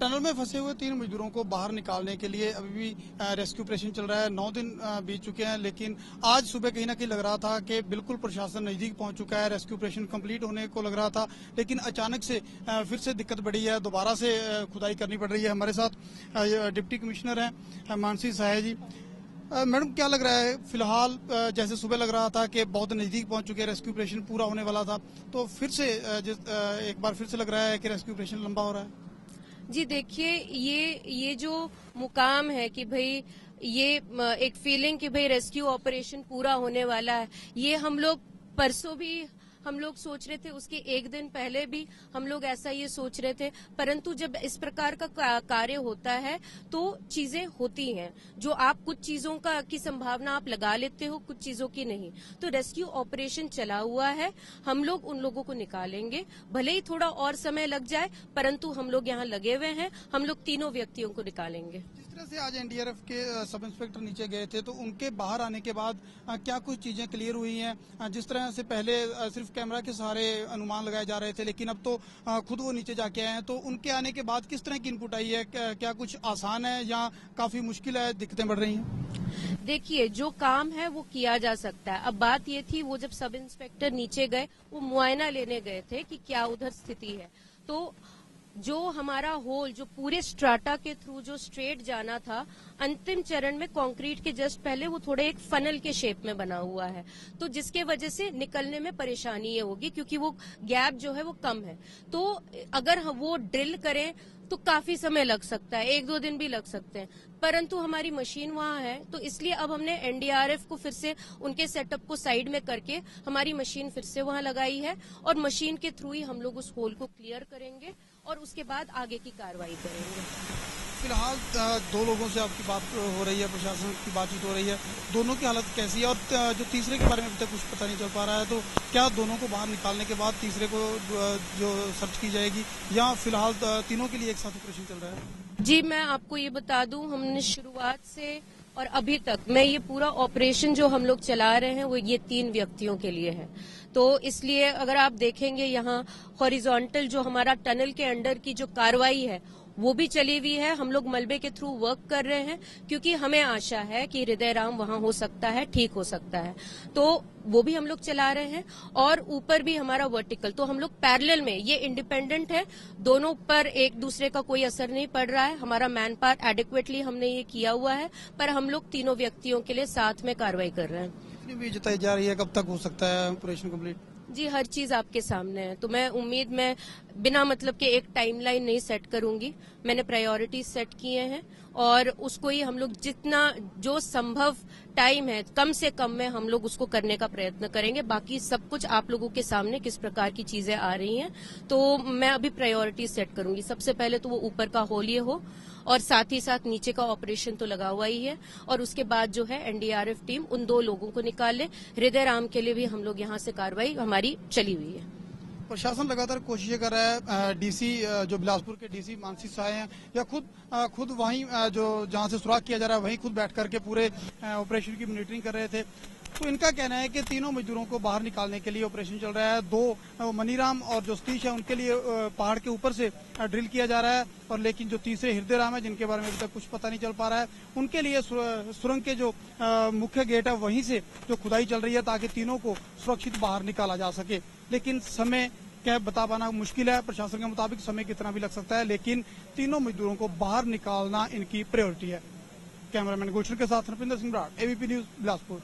Tunnel में फंसे हुए 3 मजदूरों को बाहर निकालने के लिए अभी भी रेस्क्यू ऑपरेशन चल रहा है। 9 दिन बीत चुके हैं, लेकिन आज सुबह कहीं ना कहीं लग रहा था कि बिल्कुल प्रशासन नजदीक पहुंच चुका है, रेस्क्यू ऑपरेशन कंप्लीट होने को लग रहा था। लेकिन अचानक से फिर से दिक्कत बढ़ी है, दोबारा से खुदाई करनी पड़ रही है। हमारे साथ डिप्टी कमिश्नर हैं मानसी सहाय जी। मैडम, क्या लग रहा है फिलहाल? जैसे सुबह लग रहा था कि बहुत नजदीक पहुंच चुके हैं, रेस्क्यू ऑपरेशन पूरा होने वाला था, तो फिर से एक बार फिर से लग रहा है कि रेस्क्यू ऑपरेशन लंबा हो रहा है। जी देखिए, ये जो मुकाम है कि भाई ये एक फीलिंग कि भाई रेस्क्यू ऑपरेशन पूरा होने वाला है, ये हम लोग परसों भी हम लोग सोच रहे थे, उसके एक दिन पहले भी हम लोग ऐसा ये सोच रहे थे। परंतु जब इस प्रकार का कार्य होता है तो चीजें होती हैं, जो आप कुछ चीजों की संभावना आप लगा लेते हो, कुछ चीजों की नहीं। तो रेस्क्यू ऑपरेशन चला हुआ है, हम लोग उन लोगों को निकालेंगे, भले ही थोड़ा और समय लग जाए, परंतु हम लोग यहाँ लगे हुए हैं, हम लोग तीनों व्यक्तियों को निकालेंगे। जिस तरह से आज एनडीआरएफ के सब इंस्पेक्टर नीचे गए थे, तो उनके बाहर आने के बाद क्या कुछ चीजें क्लियर हुई हैं? जिस तरह से पहले सिर्फ कैमरा के सहारे अनुमान लगाए जा रहे थे, लेकिन अब तो खुद वो नीचे जाके आए हैं, तो उनके आने के बाद किस तरह की इनपुट आई है? क्या कुछ आसान है या काफी मुश्किल है, दिक्कतें बढ़ रही हैं? देखिए, जो काम है वो किया जा सकता है। अब बात ये थी, वो जब सब इंस्पेक्टर नीचे गए, वो मुआयना लेने गए थे कि क्या उधर स्थिति है। तो जो हमारा होल, जो पूरे स्ट्राटा के थ्रू जो स्ट्रेट जाना था, अंतिम चरण में कंक्रीट के जस्ट पहले वो थोड़े एक फनल के शेप में बना हुआ है, तो जिसके वजह से निकलने में परेशानी ये होगी, क्योंकि वो गैप जो है वो कम है। तो अगर वो ड्रिल करें तो काफी समय लग सकता है, 1-2 दिन भी लग सकते हैं, परंतु हमारी मशीन वहां है, तो इसलिए अब हमने एनडीआरएफ को फिर से उनके सेटअप को साइड में करके हमारी मशीन फिर से वहां लगाई है, और मशीन के थ्रू ही हम लोग उस होल को क्लियर करेंगे और उसके बाद आगे की कार्रवाई करेंगे। फिलहाल 2 लोगों से आपकी बात हो रही है, प्रशासन की बातचीत हो रही है, दोनों की हालत कैसी है? और जो तीसरे के बारे में अभी तक कुछ पता नहीं चल पा रहा है, तो क्या दोनों को बाहर निकालने के बाद तीसरे को जो सर्च की जाएगी, या फिलहाल तीनों के लिए एक साथ ऑपरेशन चल रहा है? जी, मैं आपको ये बता दूं, हमने शुरुआत से और अभी तक मैं ये पूरा ऑपरेशन जो हम लोग चला रहे हैं वो ये 3 व्यक्तियों के लिए है। तो इसलिए अगर आप देखेंगे, यहाँ हॉरिजॉन्टल जो हमारा टनल के अंडर की जो कार्रवाई है वो भी चली हुई है। हम लोग मलबे के थ्रू वर्क कर रहे हैं, क्योंकि हमें आशा है कि हृदय राम वहां हो सकता है, ठीक हो सकता है, तो वो भी हम लोग चला रहे हैं। और ऊपर भी हमारा वर्टिकल, तो हम लोग पैरेलल में, ये इंडिपेंडेंट है, दोनों पर एक दूसरे का कोई असर नहीं पड़ रहा है। हमारा मैन पावर एडिक्वेटली हमने ये किया हुआ है, पर हम लोग तीनों व्यक्तियों के लिए साथ में कार्रवाई कर रहे हैं। इतनी भी जताई जा रही है, कब तक हो सकता है ऑपरेशन कंप्लीट? जी, हर चीज आपके सामने है, तो मैं बिना मतलब के एक टाइमलाइन नहीं सेट करूंगी। मैंने प्रायोरिटीज सेट किए हैं और उसको ही हम लोग जितना जो संभव टाइम है, कम से कम में हम लोग उसको करने का प्रयत्न करेंगे। बाकी सब कुछ आप लोगों के सामने किस प्रकार की चीजें आ रही हैं, तो मैं अभी प्रायोरिटीज सेट करूंगी। सबसे पहले तो वो ऊपर का होल ये हो, और साथ ही साथ नीचे का ऑपरेशन तो लगा हुआ ही है, और उसके बाद जो है एनडीआरएफ टीम उन 2 लोगों को निकाले। हृदय राम के लिए भी हम लोग यहाँ से कार्रवाई हमारी चली हुई है। प्रशासन लगातार कोशिशें कर रहा है। डीसी जो बिलासपुर के डीसी मानसी सहाय हैं, या खुद वहीं जो जहां से सुराग किया जा रहा है वहीं खुद बैठ करके पूरे ऑपरेशन की मॉनिटरिंग कर रहे थे। तो इनका कहना है कि तीनों मजदूरों को बाहर निकालने के लिए ऑपरेशन चल रहा है। 2 मनीराम और जो सतीश है उनके लिए पहाड़ के ऊपर से ड्रिल किया जा रहा है, और लेकिन जो तीसरे हृदय राम है, जिनके बारे में अभी तक कुछ पता नहीं चल पा रहा है, उनके लिए सुरंग के जो मुख्य गेट है वहीं से जो खुदाई चल रही है, ताकि तीनों को सुरक्षित बाहर निकाला जा सके। लेकिन समय क्या बता पाना मुश्किल है। प्रशासन के मुताबिक समय कितना भी लग सकता है, लेकिन तीनों मजदूरों को बाहर निकालना इनकी प्रायोरिटी है। कैमरामैन गुलशन के साथ नरपिंदर सिंह बराड़, एबीपी न्यूज, बिलासपुर।